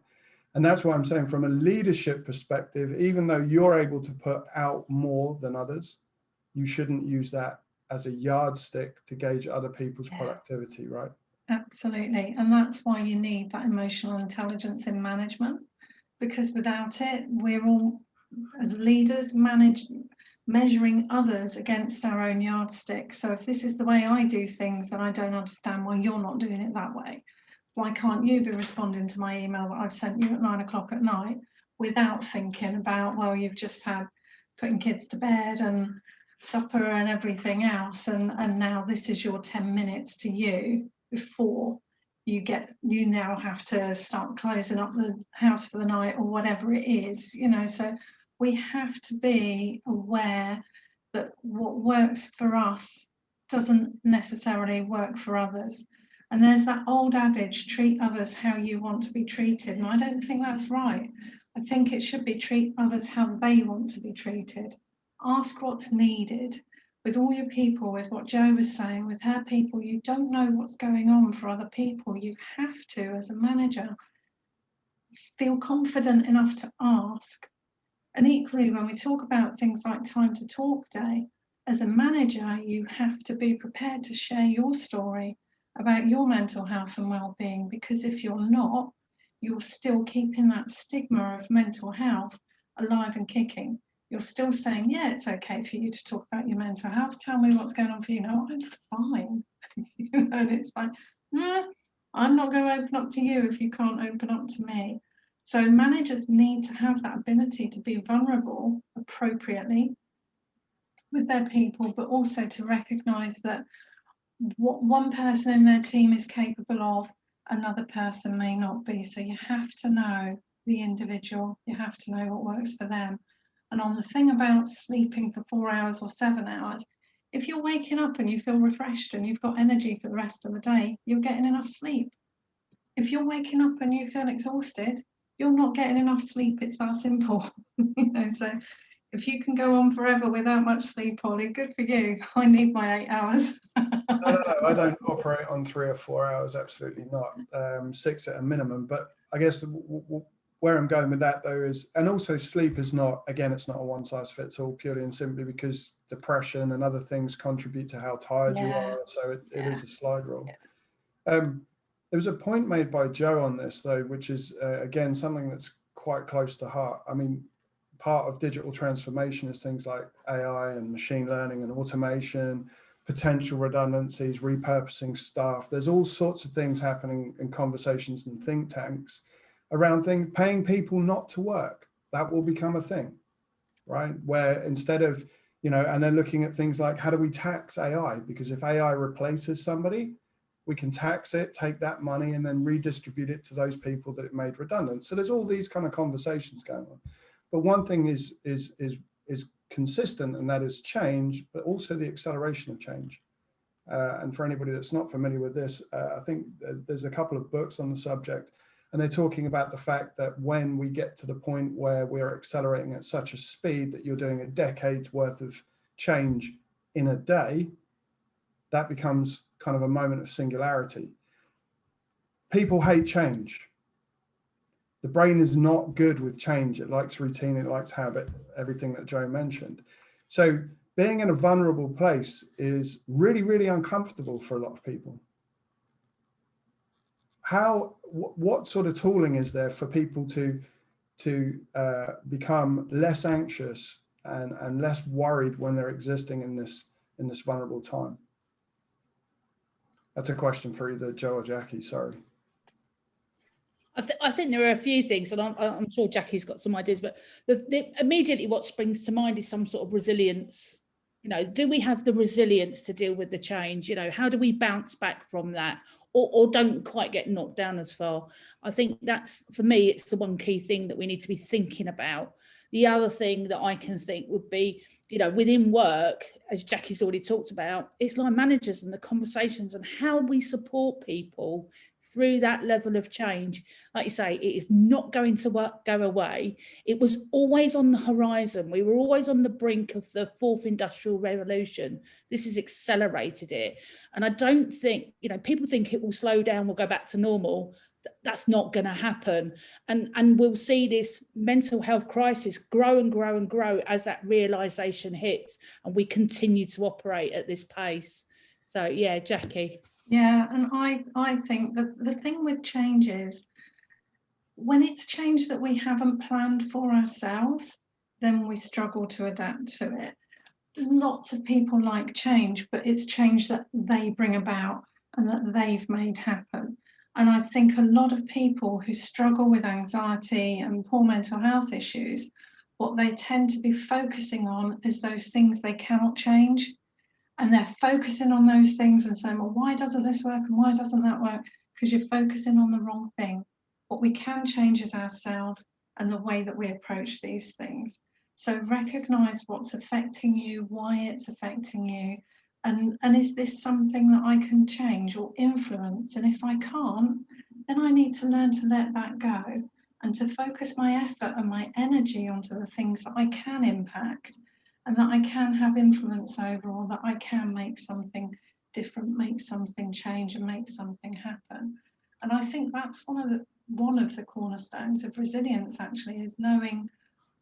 And that's why I'm saying from a leadership perspective, even though you're able to put out more than others, you shouldn't use that as a yardstick to gauge other people's productivity, right? Absolutely. And that's why you need that emotional intelligence in management, because without it, we're all, as leaders, measuring others against our own yardstick. So if this is the way I do things, then I don't understand why you're not doing it that way. Why can't you be responding to my email that I've sent you at 9 o'clock at night without thinking about, well, you've just had putting kids to bed and supper and everything else, and now this is your 10 minutes to you before you now have to start closing up the house for the night or whatever it is, so we have to be aware that what works for us doesn't necessarily work for others. And there's that old adage, treat others how you want to be treated. And I don't think that's right. I think it should be treat others how they want to be treated. Ask what's needed. With all your people, with what Jo was saying, with her people, you don't know what's going on for other people. You have to, as a manager, feel confident enough to ask. And equally, when we talk about things like time to talk day, as a manager, you have to be prepared to share your story about your mental health and well-being, because if you're not, you're still keeping that stigma of mental health alive and kicking. You're still saying, yeah, it's okay for you to talk about your mental health. Tell me what's going on for you. No, I'm fine. And it's like, I'm not going to open up to you if you can't open up to me. So managers need to have that ability to be vulnerable appropriately with their people, but also to recognise that what one person in their team is capable of, another person may not be. So you have to know the individual, you have to know what works for them. And on the thing about sleeping for 4 hours or 7 hours, if you're waking up and you feel refreshed and you've got energy for the rest of the day, you're getting enough sleep. If you're waking up and you feel exhausted, you're not getting enough sleep. It's that simple. So if you can go on forever without much sleep, Ollie, good for you. I need my 8 hours. No, I don't operate on 3 or 4 hours, absolutely not. 6 at a minimum. But I guess where I'm going with that though is, and also sleep is not, again, it's not a one size fits all, purely and simply because depression and other things contribute to how tired you are. So it is a slide rule. There was a point made by Jo on this though, which is again, something that's quite close to heart. I mean, part of digital transformation is things like AI and machine learning and automation, potential redundancies, repurposing staff. There's all sorts of things happening in conversations and think tanks around paying people not to work. That will become a thing, right? Where instead of, and they're looking at things like, how do we tax AI? Because if AI replaces somebody, we can tax it, take that money and then redistribute it to those people that it made redundant. So there's all these kind of conversations going on. But one thing is consistent, and that is change, but also the acceleration of change. And for anybody that's not familiar with this, I think there's a couple of books on the subject, and they're talking about the fact that when we get to the point where we're accelerating at such a speed that you're doing a decade's worth of change in a day, that becomes kind of a moment of singularity. People hate change. The brain is not good with change. It likes routine, it likes habit, everything that Jo mentioned. So being in a vulnerable place is really, really uncomfortable for a lot of people. What sort of tooling is there for people to become less anxious and less worried when they're existing in this vulnerable time? That's a question for either Jo or Jackie, sorry. I think there are a few things, and I'm sure Jackie's got some ideas, but immediately what springs to mind is some sort of resilience. You know, do we have the resilience to deal with the change? You know, how do we bounce back from that, or don't quite get knocked down as far? I think that's, for me, it's the one key thing that we need to be thinking about. The other thing that I can think would be, you know, within work, as Jackie's already talked about, it's line managers and the conversations and how we support people through that level of change. Like you say, it is not going to go away. It was always on the horizon. We were always on the brink of the fourth industrial revolution. This has accelerated it. And I don't think, you know, people think it will slow down, we'll go back to normal. That's not going to happen. And we'll see this mental health crisis grow and grow and grow as that realization hits and we continue to operate at this pace. So yeah, Jackie. Yeah, and I think that the thing with change is when it's change that we haven't planned for ourselves, then we struggle to adapt to it. Lots of people like change, but it's change that they bring about and that they've made happen. And I think a lot of people who struggle with anxiety and poor mental health issues, what they tend to be focusing on is those things they cannot change. And they're focusing on those things and saying, well, why doesn't this work and why doesn't that work? Because you're focusing on the wrong thing. What we can change is ourselves and the way that we approach these things. So recognize what's affecting you, why it's affecting you, and is this something that I can change or influence? And if I can't, then I need to learn to let that go and to focus my effort and my energy onto the things that I can impact and that I can have influence over, or that I can make something different, make something change and make something happen. And I think that's one of the cornerstones of resilience, actually, is knowing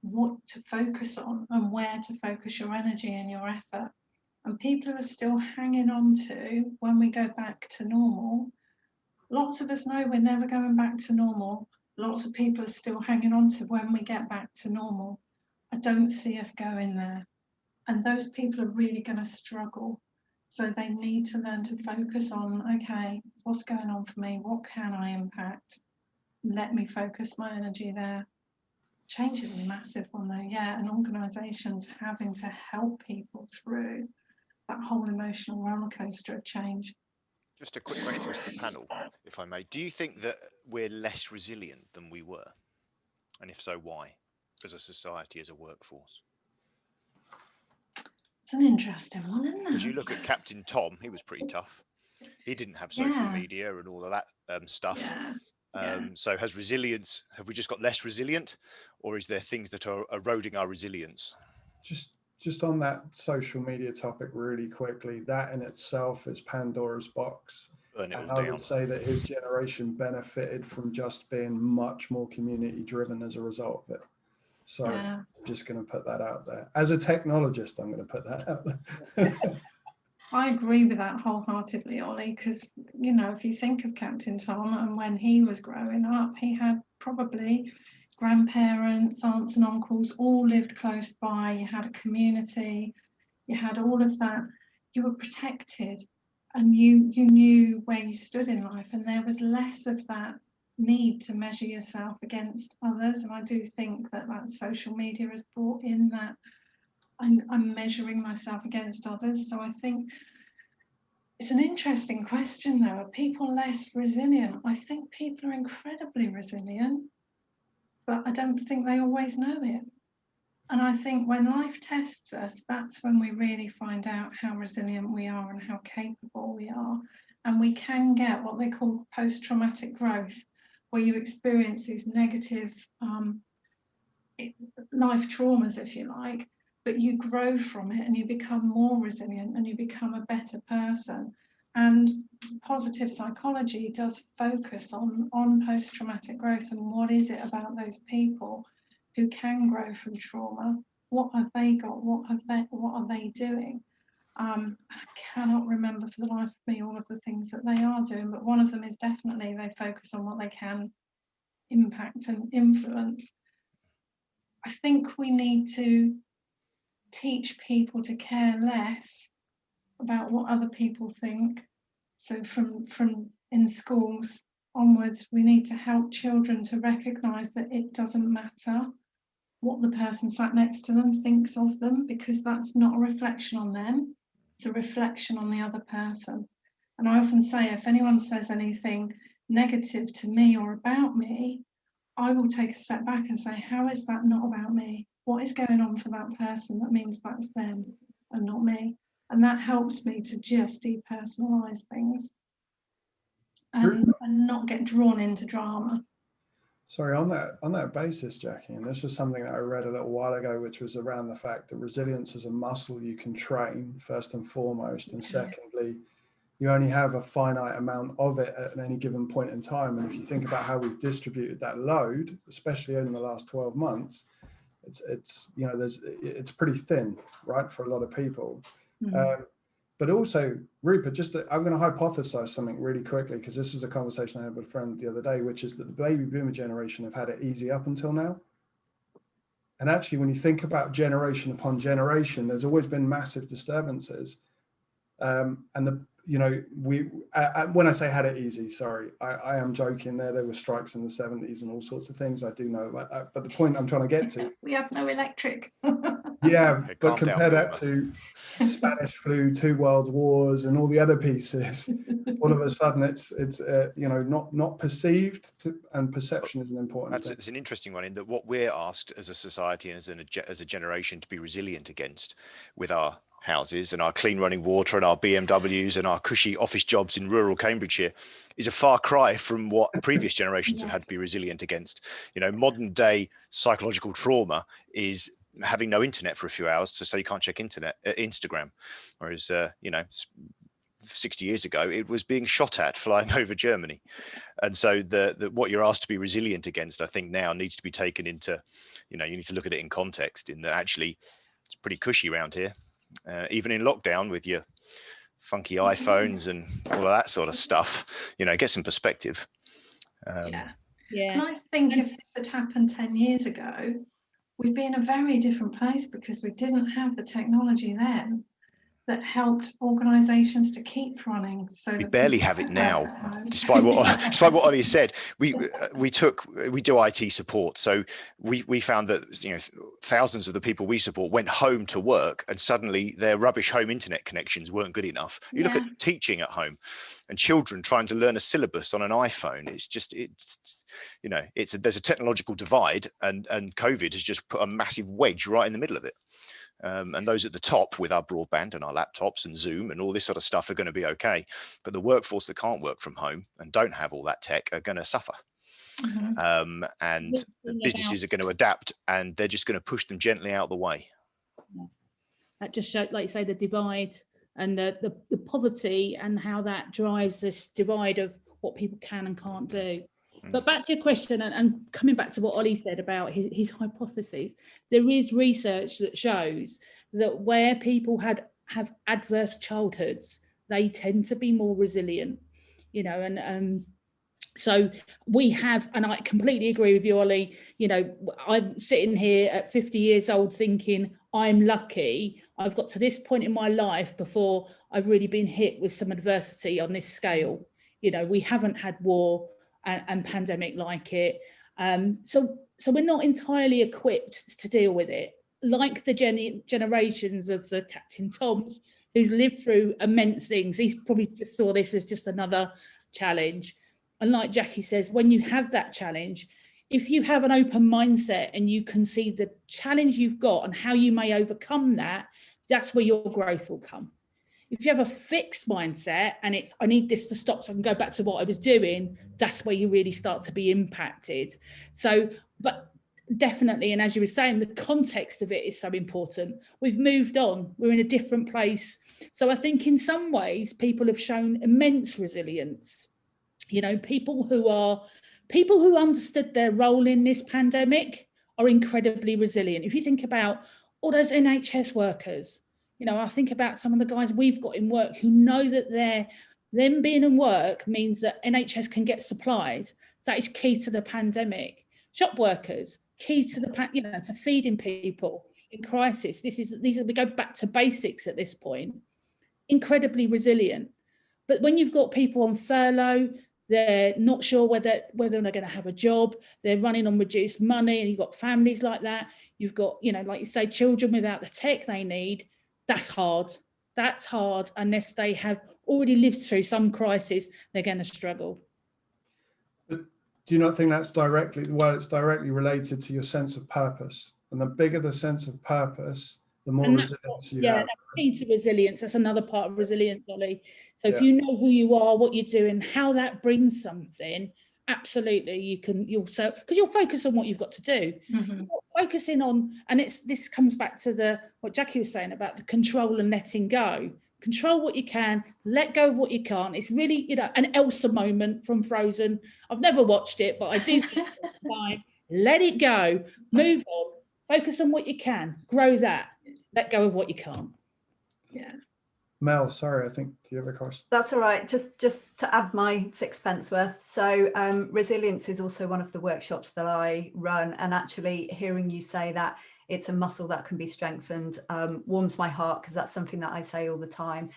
what to focus on and where to focus your energy and your effort. And people who are still hanging on to when we go back to normal, lots of us know we're never going back to normal. Lots of people are still hanging on to when we get back to normal. I don't see us going there. And those people are really going to struggle. So they need to learn to focus on, okay, what's going on for me? What can I impact? Let me focus my energy there. Change is a massive one though, yeah, and organisations having to help people through that whole emotional roller coaster of change. Just a quick question to the panel, if I may. Do you think that we're less resilient than we were? And if so, why? As a society, as a workforce? It's an interesting one, isn't it? Because you look at Captain Tom, he was pretty tough. He didn't have social media and all of that stuff. So has resilience, have we just got less resilient, or is there things that are eroding our resilience? Just on that social media topic really quickly, that in itself is Pandora's box. And I would say that his generation benefited from just being much more community driven as a result of it. So I'm just going to put that out there. As a technologist, I'm going to put that out there. I agree with that wholeheartedly, Ollie, because, you know, if you think of Captain Tom and when he was growing up, he had probably grandparents, aunts and uncles all lived close by. You had a community, you had all of that. You were protected and you knew where you stood in life, and there was less of that need to measure yourself against others. And I do think that social media has brought in that I'm measuring myself against others. So I think it's an interesting question though. Are people less resilient? I think people are incredibly resilient, but I don't think they always know it. And I think when life tests us, that's when we really find out how resilient we are and how capable we are. And we can get what they call post-traumatic growth, where you experience these negative life traumas, if you like, but you grow from it and you become more resilient and you become a better person. And positive psychology does focus on post-traumatic growth and what is it about those people who can grow from trauma. What have they got? What are they doing? I cannot remember for the life of me all of the things that they are doing, but one of them is definitely they focus on what they can impact and influence. I think we need to teach people to care less about what other people think. So from in schools, onwards, we need to help children to recognise that it doesn't matter what the person sat next to them thinks of them, because that's not a reflection on them, it's a reflection on the other person. And I often say, if anyone says anything negative to me or about me, I will take a step back and say, how is that not about me? What is going on for that person that means that's them and not me? And that helps me to just depersonalise things and not get drawn into drama. Sorry, on that basis, Jackie, and this was something that I read a little while ago, which was around the fact that resilience is a muscle you can train, first and foremost, and secondly, you only have a finite amount of it at any given point in time. And if you think about how we've distributed that load, especially in the last 12 months, it's you know, it's pretty thin, right, for a lot of people. But also, Rupert, I'm going to hypothesize something really quickly, because this was a conversation I had with a friend the other day, which is that the baby boomer generation have had it easy up until now. And actually, when you think about generation upon generation, there's always been massive disturbances. And when I say had it easy, sorry, I am joking there. There were strikes in the 70s and all sorts of things. I do know about that. But the point I'm trying to get to. We have no electric. Yeah, but compare that to Spanish flu, 2 world wars, and all the other pieces. All of a sudden, it's not perceived, and perception is an important thing. It's an interesting one, in that what we're asked as a society and as a generation to be resilient against with our houses and our clean running water and our BMWs and our cushy office jobs in rural Cambridgeshire is a far cry from what previous generations have had to be resilient against. Modern day psychological trauma is having no internet for a few hours, so you can't check Instagram, whereas 60 years ago it was being shot at flying over Germany. And so the what you're asked to be resilient against, I think, now needs to be taken into, you need to look at it in context, in that actually it's pretty cushy around here, even in lockdown, with your funky iPhones and all of that sort of stuff. Get some perspective. And I think if this had happened 10 years ago, we'd be in a very different place, because we didn't have the technology then that helped organisations to keep running. So we barely have it now, despite what Ollie said. We do IT support, so we found that thousands of the people we support went home to work, and suddenly their rubbish home internet connections weren't good enough. You look at teaching at home, and children trying to learn a syllabus on an iPhone. There's a technological divide, and COVID has just put a massive wedge right in the middle of it. And those at the top with our broadband and our laptops and Zoom and all this sort of stuff are going to be okay. But the workforce that can't work from home and don't have all that tech are going to suffer. And the businesses are going to adapt, and they're just going to push them gently out of the way. That just shows, like you say, the divide and the poverty, and how that drives this divide of what people can and can't do. But back to your question, and coming back to what Ollie said about his hypotheses, there is research that shows that where people have adverse childhoods, they tend to be more resilient, so we have, and I completely agree with you, Ollie, I'm sitting here at 50 years old thinking I'm lucky. I've got to this point in my life before I've really been hit with some adversity on this scale. We haven't had war and pandemic like it. So we're not entirely equipped to deal with it. Like the generations of the Captain Toms, who's lived through immense things, he's probably just saw this as just another challenge. And like Jackie says, when you have that challenge, if you have an open mindset and you can see the challenge you've got and how you may overcome that, that's where your growth will come. If you have a fixed mindset and it's, I need this to stop so I can go back to what I was doing, that's where you really start to be impacted. So, but definitely, and as you were saying, the context of it is so important. We've moved on, we're in a different place. So I think in some ways, people have shown immense resilience. People who understood their role in this pandemic are incredibly resilient. If you think about all those NHS workers, I think about some of the guys we've got in work who know that them being in work means that NHS can get supplies. That is key to the pandemic. Shop workers, key to to feeding people in crisis. We go back to basics at this point. Incredibly resilient. But when you've got people on furlough, they're not sure whether they're going to have a job, they're running on reduced money, and you've got families like that, you've got, you know, like you say, children without the tech they need. That's hard. That's hard. Unless they have already lived through some crisis, they're going to struggle. But do you not think that's directly, well, it's directly related to your sense of purpose? And the bigger the sense of purpose, the more resilience you have. That's key to resilience. That's another part of resilience, Ollie. So if Yeah. you know who you are, what you're doing, how that brings something, absolutely you'll so, because you'll focus on what you've got to do. Mhm. Focusing on, and this comes back to what Jackie was saying about the control and letting go. Control what you can, let go of what you can't. It's really, you know, an Elsa moment from Frozen. I've never watched it, but I do think it's time. Let it go, move on, focus on what you can, grow that, let go of what you can't. Yeah. Mel, sorry, I think you have a question. That's all right. Just to add my sixpence worth. So resilience is also one of the workshops that I run, and actually hearing you say that it's a muscle that can be strengthened warms my heart, because that's something that I say all the time.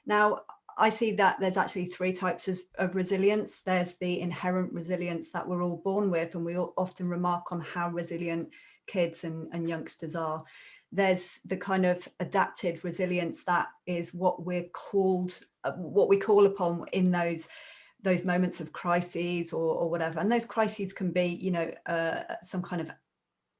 Now, I see that there's actually 3 types of resilience. There's the inherent resilience that we're all born with, and we all often remark on how resilient kids and youngsters are. There's the kind of adapted resilience that is what we call upon in those moments of crises or whatever. And those crises can be, you know, some kind of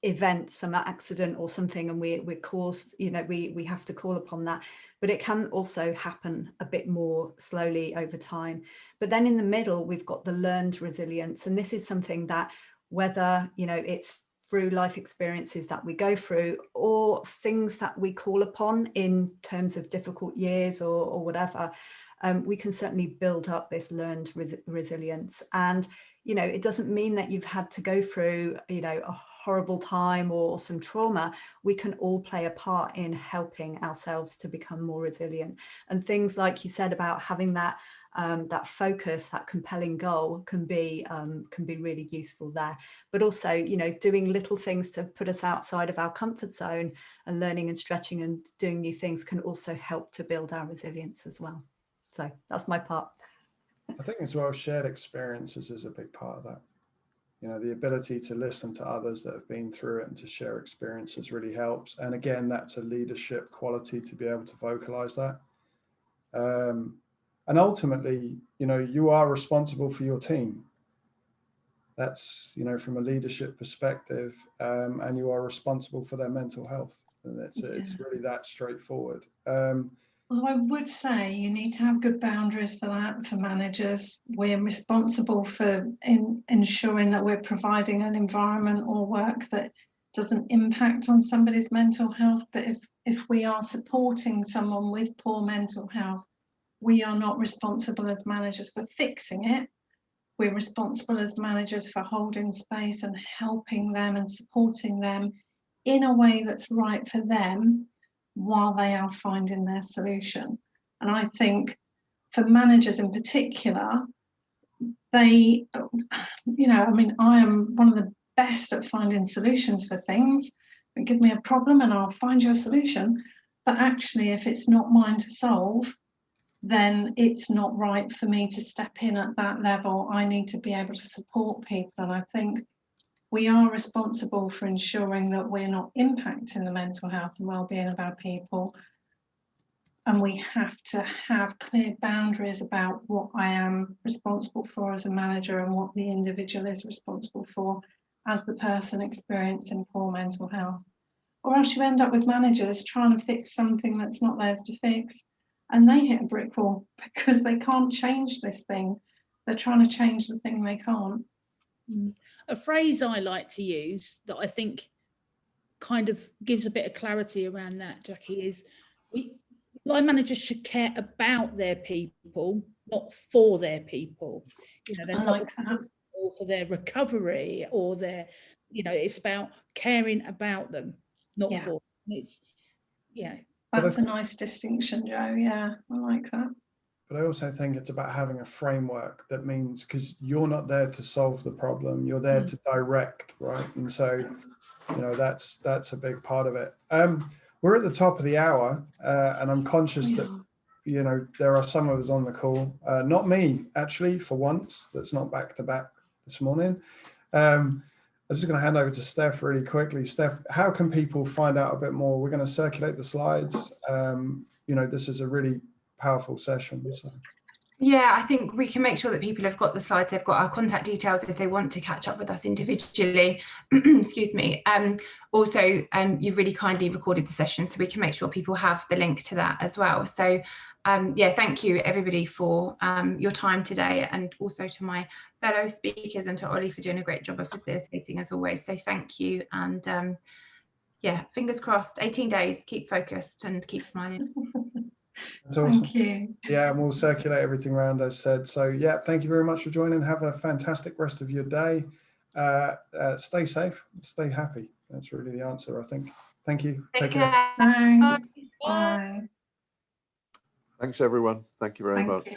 event, some accident or something, and we're caused, you know, we have to call upon that. But it can also happen a bit more slowly over time. But then in the middle, we've got the learned resilience, and this is something that, whether, you know, it's through life experiences that we go through or things that we call upon in terms of difficult years or whatever, we can certainly build up this learned resilience. And, you know, it doesn't mean that you've had to go through, you know, a horrible time or some trauma. We can all play a part in helping ourselves to become more resilient. And things like you said about having that focus, that compelling goal can be really useful there. But also, you know, doing little things to put us outside of our comfort zone and learning and stretching and doing new things can also help to build our resilience as well. So that's my part. I think as well, shared experiences is a big part of that. You know, the ability to listen to others that have been through it and to share experiences really helps. And again, that's a leadership quality to be able to vocalize that. And ultimately, you know, you are responsible for your team. That's, you know, from a leadership perspective, and you are responsible for their mental health. And it's really that straightforward. Although I would say you need to have good boundaries for that, for managers. We're responsible for ensuring that we're providing an environment or work that doesn't impact on somebody's mental health. But if we are supporting someone with poor mental health, we are not responsible as managers for fixing it. We're responsible as managers for holding space and helping them and supporting them in a way that's right for them while they are finding their solution. And I think for managers in particular, they, you know, I mean, I am one of the best at finding solutions for things. Give me a problem and I'll find you a solution. But actually, if it's not mine to solve, then it's not right for me to step in at that level. I need to be able to support people. And I think we are responsible for ensuring that we're not impacting the mental health and well-being of our people. And we have to have clear boundaries about what I am responsible for as a manager and what the individual is responsible for as the person experiencing poor mental health. Or else you end up with managers trying to fix something that's not theirs to fix, and they hit a brick wall because they can't change this thing. They're trying to change the thing they can't. A phrase I like to use that I think kind of gives a bit of clarity around that, Jackie, is line managers should care about their people, not for their people. You know, they're not responsible for their recovery or their, you know, it's about caring about them, not for them. It's, That's a nice distinction, Joe. Yeah, I like that. But I also think it's about having a framework that means, because you're not there to solve the problem, you're there to direct, right? And so, you know, that's a big part of it. We're at the top of the hour, and I'm conscious that, you know, there are some of us on the call, not me actually, for once, that's not back to back this morning. I'm just going to hand over to Steph really quickly. Steph, how can people find out a bit more? We're going to circulate the slides. You know, this is a really powerful session. So. Yeah, I think we can make sure that people have got the slides, they've got our contact details if they want to catch up with us individually. Excuse me. Also, you've really kindly recorded the session, so we can make sure people have the link to that as well. So yeah, thank you everybody for your time today, and also to my fellow speakers and to Ollie for doing a great job of facilitating as always. So thank you, and yeah, fingers crossed, 18 days, keep focused and keep smiling. That's awesome. Thank you. Yeah, and we'll circulate everything around as said. So yeah, thank you very much for joining. Have a fantastic rest of your day. Stay safe, stay happy. That's really the answer, I think. Thank you. Take care. Thanks. Bye. Bye. Thanks, everyone. Thank you very much. You.